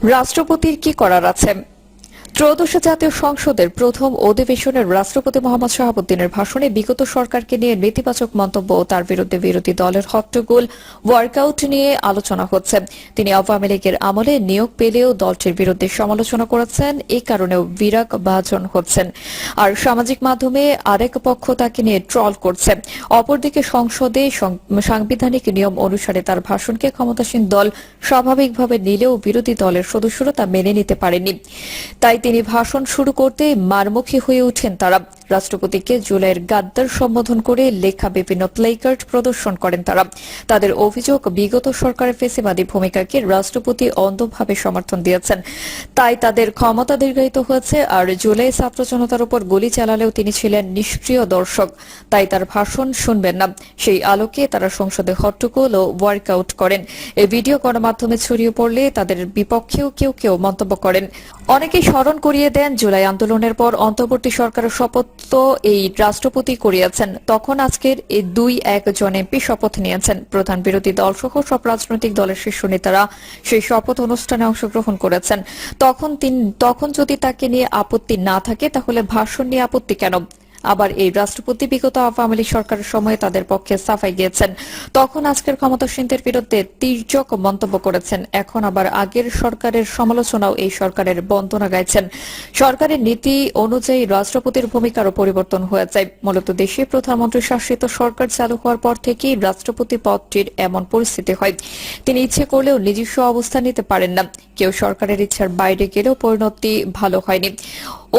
রাষ্ট্রপতির কি করার আছে? ত্রয়োদশ জাতীয় সংসদের প্রথম অধিবেশনের রাষ্ট্রপতি মোহাম্মদ শাহাবুদ্দিনের ভাষণে বিগত সরকারকে নিয়ে নেতিবাচক মন্তব্য ও তার বিরুদ্ধে বিরোধী দলের হট্টগোল ওয়ার্কআউট নিয়ে আলোচনা হচ্ছে। তিনি আওয়ামী লীগের আমলে নিয়োগ পেলেও দলটির বিরুদ্ধে সমালোচনা করেছেন, এই কারণেও বিরাগভাজন হচ্ছেন। আর সামাজিক মাধ্যমে আরেক পক্ষ তাকে নিয়ে ট্রল করছে। অপরদিকে সংসদে সাংবিধানিক নিয়ম অনুসারে তার ভাষণকে ক্ষমতাসীন দল স্বাভাবিকভাবে নিলেও বিরোধী দলের সদস্যরা তা মেনে নিতে পারেনি। তাই তিনি ভাষণ শুরু করতে মারমুখী হয়ে ওঠেন তারা। রাষ্ট্রপতিকে জুলাইয়ের গাদ্দার সম্বোধন করে লেখা বিভিন্ন প্লেকার্ড প্রদর্শন করেন তারা। তাদের অভিযোগ, বিগত সরকারের ফেসিবাদী ভূমিকাকে রাষ্ট্রপতি অন্ধভাবে সমর্থন দিয়েছেন, তাই তাদের ক্ষমতা দীর্ঘায়িত হয়েছে। আর জুলাই ছাত্র জনতার উপর গুলি চালালেও তিনি ছিলেন নিষ্ক্রিয় দর্শক, তাই তার ভাষণ শুনবেন না। সেই আলোকে তারা সংসদে হট্টগোল ও ওয়ার্কআউট করেন। এই ভিডিও গণমাধ্যমে ছড়িয়ে পড়লে তাদের বিপক্ষেও কেউ কেউ মন্তব্য করেন। অনেকেই স্মরণ করিয়ে দেন, জুলাই আন্দোলনের পর অন্তর্বর্তী সরকারের শপথ তো এই রাষ্ট্রপতি করিয়েছেন। তখন আজকের এই 2-1 জন এমপি শপথ নিয়েছেন। প্রধান বিরোধী দল সহ সব রাজনৈতিক দলের শীর্ষ নেতারা সেই শপথ অনুষ্ঠানে অংশগ্রহণ করেছেন। তখন যদি তাকে নিয়ে আপত্তি না থাকে, তাহলে ভাষণ নিয়ে আপত্তি কেন? আবার এই রাষ্ট্রপতি বিগত আওয়ামী লীগ সরকারের সময়ে তাদের পক্ষে সাফাই গিয়েছেন। তখন আজকের ক্ষমতাসীনদের বিরুদ্ধে তীর্যক মন্তব্য করেছেন। এখন আবার আগের সরকারের সমালোচনাও এই সরকারের বন্দনা গাইছেন। সরকারের নীতি অনুযায়ী রাষ্ট্রপতির ভূমিকারও পরিবর্তন হয়েছে। মূলত দেশে প্রধানমন্ত্রী শাসিত সরকার চালু হওয়ার পর থেকেই রাষ্ট্রপতি পদটির এমন পরিস্থিতি হয়। তিনি ইচ্ছে করলেও নিজস্ব অবস্থান নিতে পারেন না। কেউ সরকারের ইচ্ছার বাইরে গেলেও পরিণতি ভালো হয়নি।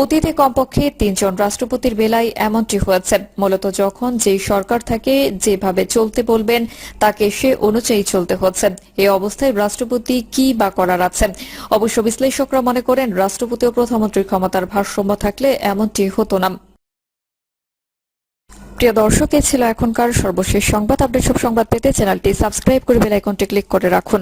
অতীতে কমপক্ষে 3 জন রাষ্ট্রপতির বেলায় এমনটি হয়েছে। মূলত যখন যেই সরকার থাকে, যেভাবে চলতে বলবেন তাকে সে অনুযায়ী চলতে হচ্ছে। এই অবস্থায় রাষ্ট্রপতি কি বা করার আছে? অবশ্য বিশ্লেষকরা মনে করেন, রাষ্ট্রপতি ও প্রধানমন্ত্রীর ক্ষমতার ভারসাম্য থাকলে এমনটি হতো না। প্রিয় দর্শক, এ ছিল এখনকার সর্বশেষ সংবাদ। আপডেট সব সংবাদ পেতে চ্যানেলটি সাবস্ক্রাইব করে বেল আইকনটি ক্লিক করে রাখুন।